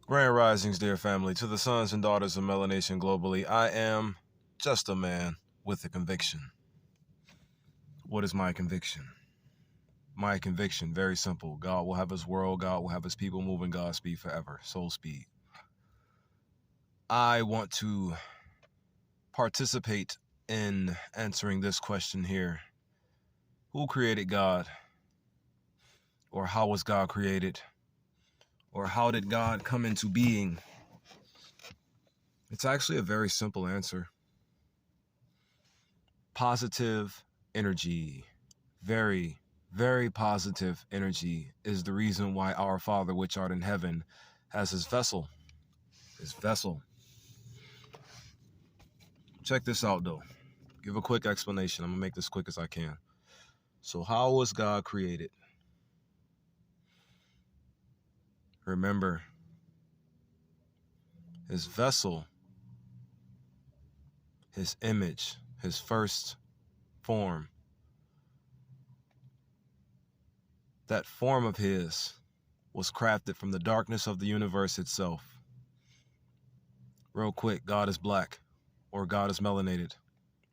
Grand risings, dear family, to the sons and daughters of melanation globally. I am just a man with a conviction. What is my conviction? My conviction, very simple. God will have his world, God will have his people moving God's speed forever. Soul speed. I want to participate in answering this question here. Who created God? Or how was God created? Or how did God come into being? It's actually a very simple answer. Positive energy. Very, very positive energy is the reason why our Father which art in heaven has his vessel. His vessel. Check this out though. Give a quick explanation. I'm gonna make this quick as I can. So how was God created? Remember, his vessel, his image, his first form, that form of his was crafted from the darkness of the universe itself. Real quick, God is black or God is melanated.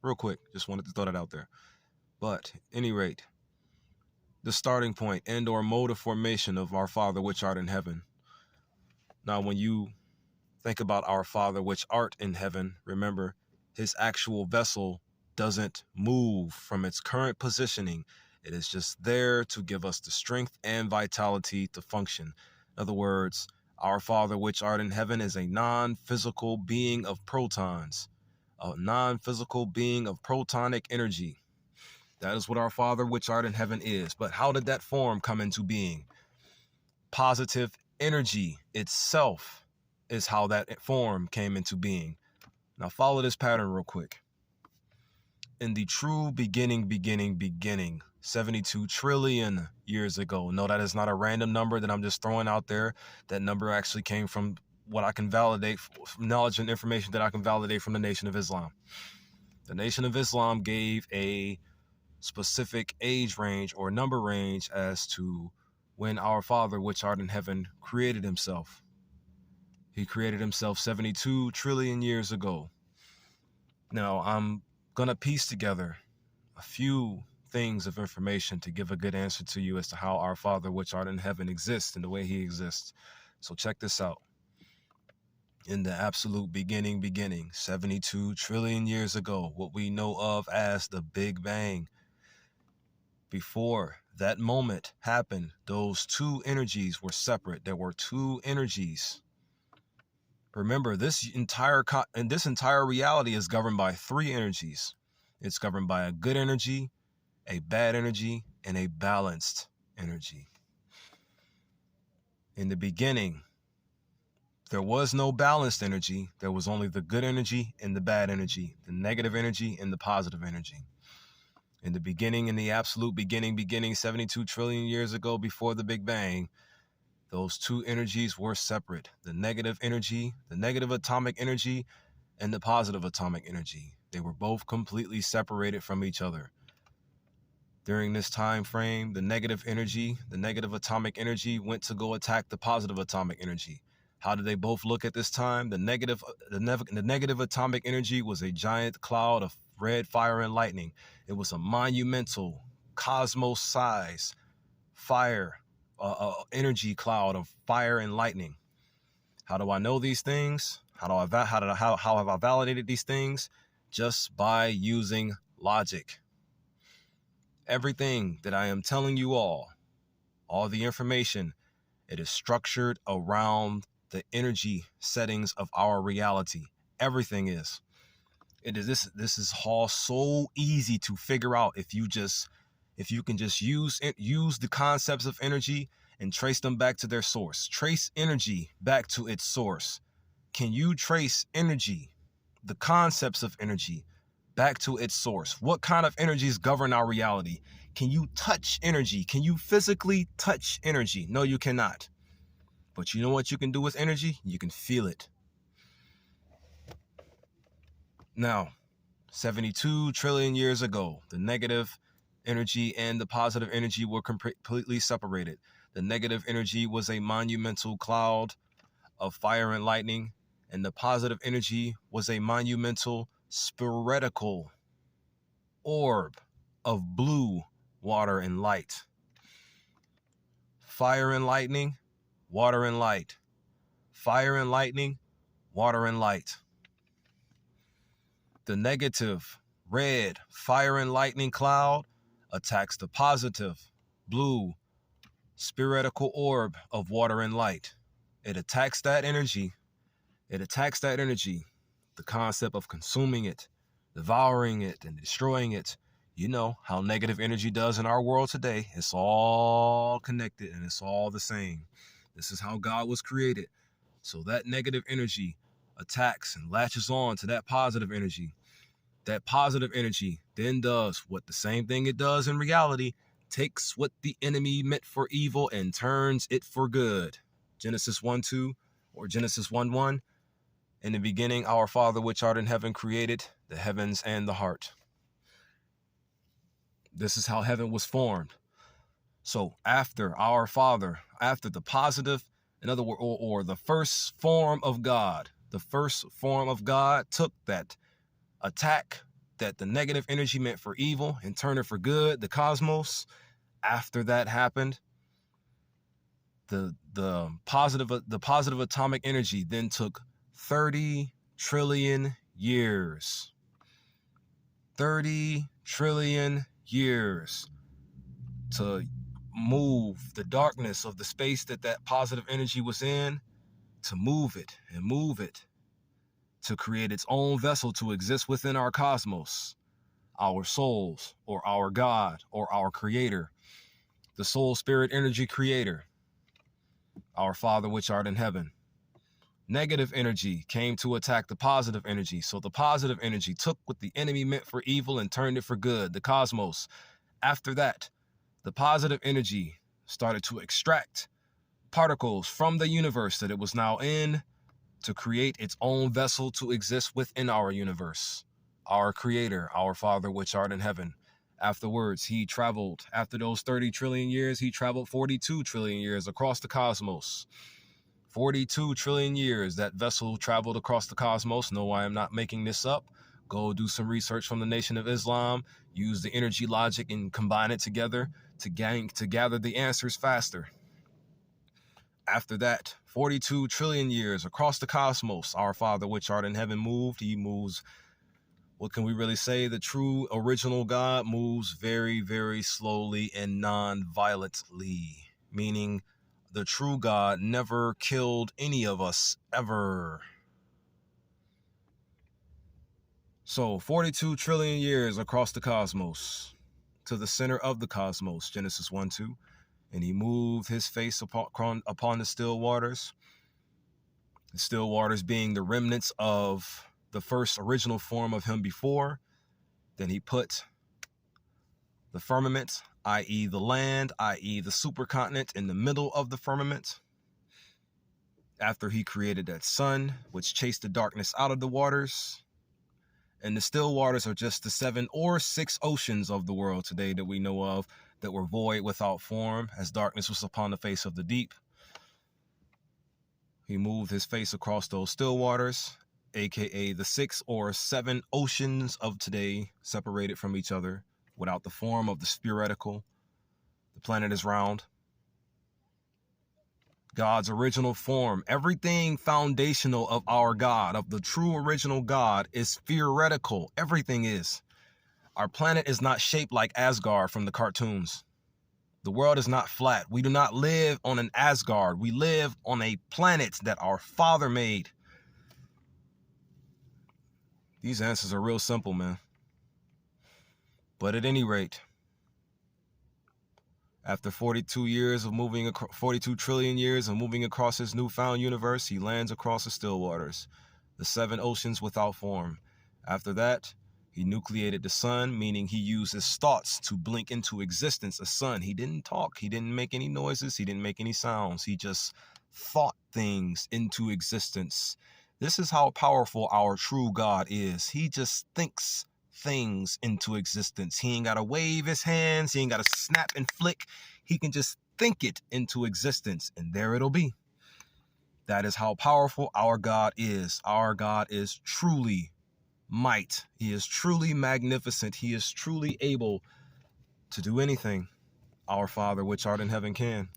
Real quick, just wanted to throw that out there. But, at any rate, the starting point and or mode of formation of our Father which art in heaven. Now, when you think about our Father which art in heaven, remember, his actual vessel doesn't move from its current positioning. It is just there to give us the strength and vitality to function. In other words, our Father which art in heaven is a non-physical being of protons, a non-physical being of protonic energy. That is what our Father which art in heaven is. But how did that form come into being? Positive energy itself is how that form came into being. Now follow this pattern real quick. In the true beginning, 72 trillion years ago. No, that is not a random number that I'm just throwing out there. That number actually came from what I can validate, knowledge and information that I can validate from the Nation of Islam. The Nation of Islam gave a specific age range or number range as to when our Father which art in heaven created himself. He created himself 72 trillion years ago. Now, I'm going to piece together a few things of information to give a good answer to you as to how our Father which art in heaven exists and the way he exists. So check this out. In the absolute beginning, 72 trillion years ago, what we know of as the Big Bang. Before that moment happened, those two energies were separate. There were two energies. Remember, this entire reality is governed by three energies. It's governed by a good energy, a bad energy, and a balanced energy. In the beginning, there was no balanced energy. There was only the good energy and the bad energy, the negative energy and the positive energy. In the beginning, in the absolute beginning, 72 trillion years ago before the Big Bang, those two energies were separate. The negative energy, the negative atomic energy, and the positive atomic energy. They were both completely separated from each other. During this time frame, the negative atomic energy went to go attack the positive atomic energy. How did they both look at this time? The negative atomic energy was a giant cloud of red fire and lightning. It was a monumental, cosmos-size fire, energy cloud of fire and lightning. How do I know these things? How have I validated these things? Just by using logic. Everything that I am telling you all the information, it is structured around the energy settings of our reality. Everything is. It is this is all so easy to figure out if you can just use the concepts of energy and trace them back to their source. Trace energy back to its source. Can you trace energy, the concepts of energy, back to its source? What kind of energies govern our reality? Can you touch energy? Can you physically touch energy? No, you cannot. But you know what you can do with energy? You can feel it. Now, 72 trillion years ago, the negative energy and the positive energy were completely separated. The negative energy was a monumental cloud of fire and lightning, and the positive energy was a monumental spherical orb of blue water and light. Fire and lightning, water and light. Fire and lightning, water and light. The negative red fire and lightning cloud attacks the positive blue spherical orb of water and light. It attacks that energy. The concept of consuming it, devouring it, and destroying it. You know how negative energy does in our world today. It's all connected and it's all the same. This is how God was created. So that negative energy attacks and latches on to that positive energy. That positive energy then does what the same thing it does in reality, takes what the enemy meant for evil and turns it for good. Genesis 1:2 or Genesis 1:1. In the beginning, our Father which art in heaven created the heavens and the heart. This is how heaven was formed. So after our Father, after the positive, in other words, or the first form of God, took that attack that the negative energy meant for evil and turned it for good, the cosmos. After that happened, the positive atomic energy then took 30 trillion years. 30 trillion years to move the darkness of the space that positive energy was in, to move it to create its own vessel to exist within our cosmos, our souls, or our God, or our creator, the soul spirit energy creator, our Father which art in heaven. Negative energy came to attack the positive energy. So the positive energy took what the enemy meant for evil and turned it for good, the cosmos. After that, the positive energy started to extract particles from the universe that it was now in to create its own vessel to exist within our universe, our creator, our Father which art in heaven. Afterwards, he traveled, after those 30 trillion years, he traveled 42 trillion years across the cosmos. 42 trillion years that vessel traveled across the cosmos. No, I am not making this up. Go do some research from the Nation of Islam, use the energy logic and combine it together to gather the answers faster. After that, 42 trillion years across the cosmos, our Father which art in heaven moved. He moves, what can we really say? The true original God moves very, very slowly and non-violently, meaning the true God never killed any of us ever. So 42 trillion years across the cosmos to the center of the cosmos, Genesis 1:2. And he moved his face upon the still waters. The still waters being the remnants of the first original form of him before. Then he put the firmament, i.e. the land, i.e. the supercontinent, in the middle of the firmament. After he created that sun, which chased the darkness out of the waters. And the still waters are just the 7 or 6 oceans of the world today that we know of, that were void without form, as darkness was upon the face of the deep. He moved his face across those still waters, aka the 6 or 7 oceans of today, separated from each other, without the form of the spherical. The planet is round. God's original form, everything foundational of our God, of the true original God, is spherical. Everything is. Our planet is not shaped like Asgard from the cartoons. The world is not flat. We do not live on an Asgard. We live on a planet that our Father made. These answers are real simple, man. But at any rate, after 42 trillion years of moving across his newfound universe, he lands across the still waters, the 7 oceans without form. After that, he nucleated the sun, meaning he used his thoughts to blink into existence a sun. He didn't talk. He didn't make any noises. He didn't make any sounds. He just thought things into existence. This is how powerful our true God is. He just thinks things into existence. He ain't got to wave his hands. He ain't got to snap and flick. He can just think it into existence, and there it'll be. That is how powerful our God is. Our God is truly might. He is truly magnificent. He is truly able to do anything our Father which art in heaven can.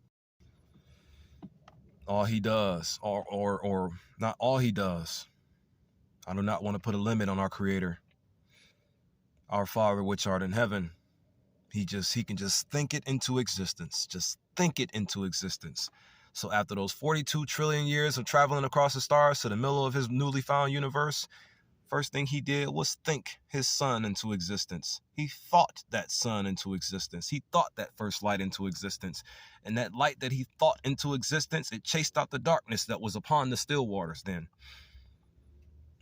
All he does, or not all he does. I do not want to put a limit on our Creator. Our Father which art in heaven, he can just think it into existence. Just think it into existence. So after those 42 trillion years of traveling across the stars to the middle of his newly found universe, first thing he did was think his sun into existence. He thought that sun into existence. He thought that first light into existence. And that light that he thought into existence, it chased out the darkness that was upon the still waters then.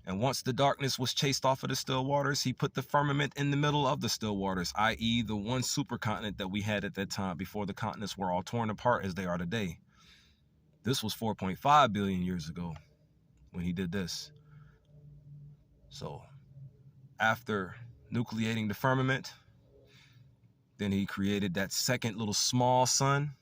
And once the darkness was chased off of the still waters, he put the firmament in the middle of the still waters, i.e. the one supercontinent that we had at that time before the continents were all torn apart as they are today. This was 4.5 billion years ago when he did this. So after nucleating the firmament, then he created that second little small sun.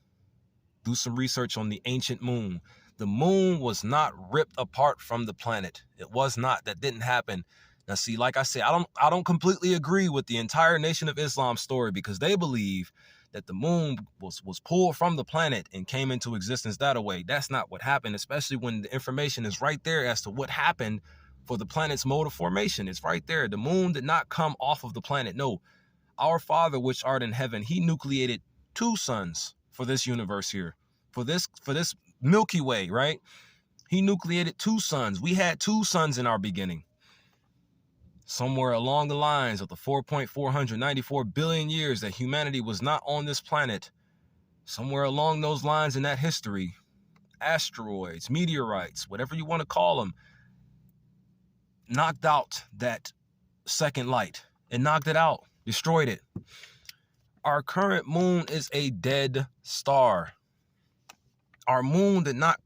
Do some research on the ancient moon. The moon was not ripped apart from the planet. It was not. That didn't happen. Now, see, like I said, I don't completely agree with the entire Nation of Islam story, because they believe that the moon was pulled from the planet and came into existence that way. That's not what happened, especially when the information is right there as to what happened for the planet's mode of formation. It's right there. The moon did not come off of the planet. No, our Father which art in heaven, he nucleated two suns for this universe here, for this Milky Way, right? He nucleated two suns. We had two suns in our beginning. Somewhere along the lines of the 4.494 billion years that humanity was not on this planet, somewhere along those lines in that history, asteroids, meteorites, whatever you want to call them, knocked out that second light. It knocked it out, destroyed it. Our current moon is a dead star. Our moon did not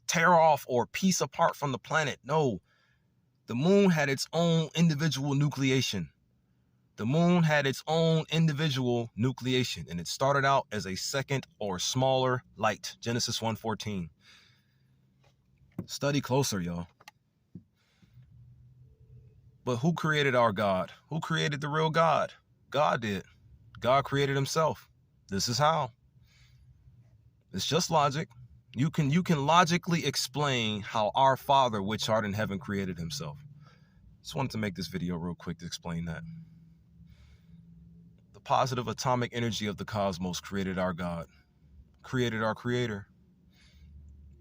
tear off or piece apart from the planet. No, the moon had its own individual nucleation. The moon had its own individual nucleation, and it started out as a second or smaller light. Genesis 1:14. Study closer, y'all. But who created our God? Who created the real God? God did. God created himself. This is how. It's just logic. You can logically explain how our Father which art in heaven created himself. Just wanted to make this video real quick to explain that. The positive atomic energy of the cosmos created our God, created our Creator.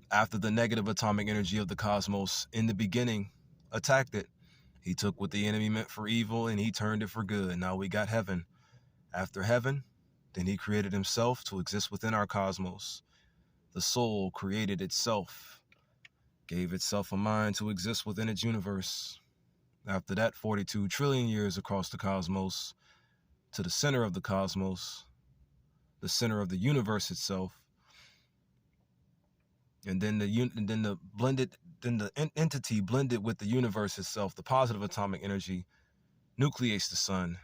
After the negative atomic energy of the cosmos in the beginning attacked it, he took what the enemy meant for evil and he turned it for good. Now we got heaven. After heaven, then he created himself to exist within our cosmos. The soul created itself, gave itself a mind to exist within its universe. After that, 42 trillion years across the cosmos, to the center of the cosmos, the center of the universe itself, and then the entity blended with the universe itself, the positive atomic energy, nucleates the sun,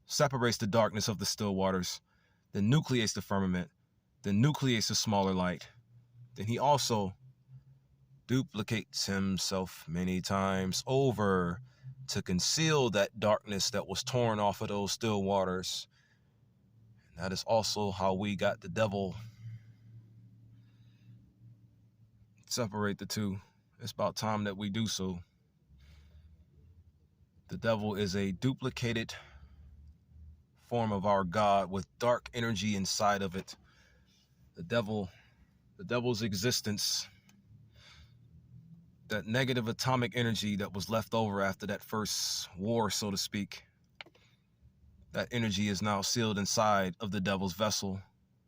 separates the darkness of the still waters, then nucleates the firmament, then nucleates the smaller light. Then he also duplicates himself many times over to conceal that darkness that was torn off of those still waters. And that is also how we got the devil. Separate the two. It's about time that we do so. The devil is a duplicated form of our God with dark energy inside of it. The devil's existence, that negative atomic energy that was left over after that first war, so to speak, that energy is now sealed inside of the devil's vessel,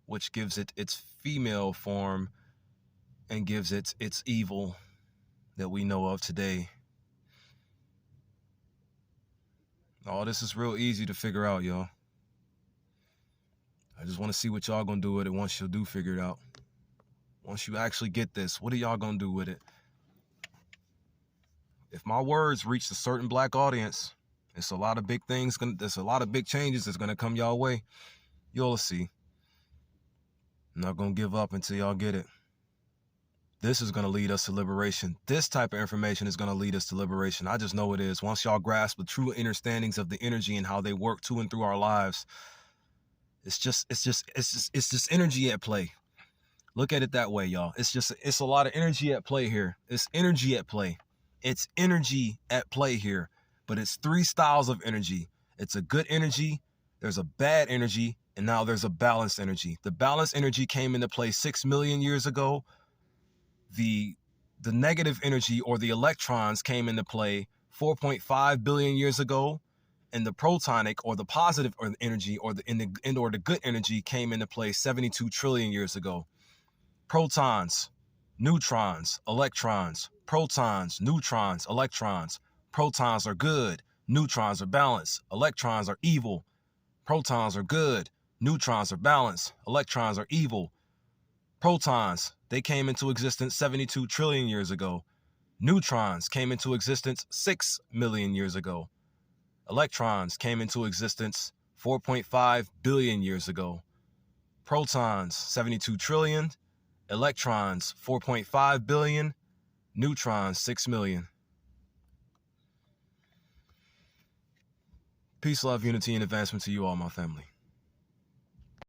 which gives it its female form and gives it its evil that we know of today. All this is real easy to figure out, y'all. I just want to see what y'all gonna do with it once you do figure it out. Once you actually get this, what are y'all gonna do with it? If my words reach a certain black audience, it's a lot of big things. There's a lot of big changes that's gonna come y'all way. You'll see. I'm not gonna give up until y'all get it. This is going to lead us to liberation. This type of information is going to lead us to liberation. I just know it is. Once y'all grasp the true understandings of the energy and how they work to and through our lives, it's just energy at play. Look at it that way, y'all. It's a lot of energy at play here. It's energy at play. It's energy at play here. But it's 3 styles of energy. It's a good energy, there's a bad energy, and now there's a balanced energy. The balanced energy came into play 6 million years ago. The negative energy, or the electrons, came into play 4.5 billion years ago. And the protonic, or the positive energy, or the good energy, came into play 72 trillion years ago. Protons, neutrons, electrons, protons, neutrons, electrons. Protons are good, neutrons are balanced, electrons are evil. Protons are good, neutrons are balanced, electrons are evil. Protons, they came into existence 72 trillion years ago. Neutrons came into existence 6 million years ago. Electrons came into existence 4.5 billion years ago. Protons, 72 trillion. Electrons, 4.5 billion. Neutrons, 6 million. Peace, love, unity, and advancement to you all, my family.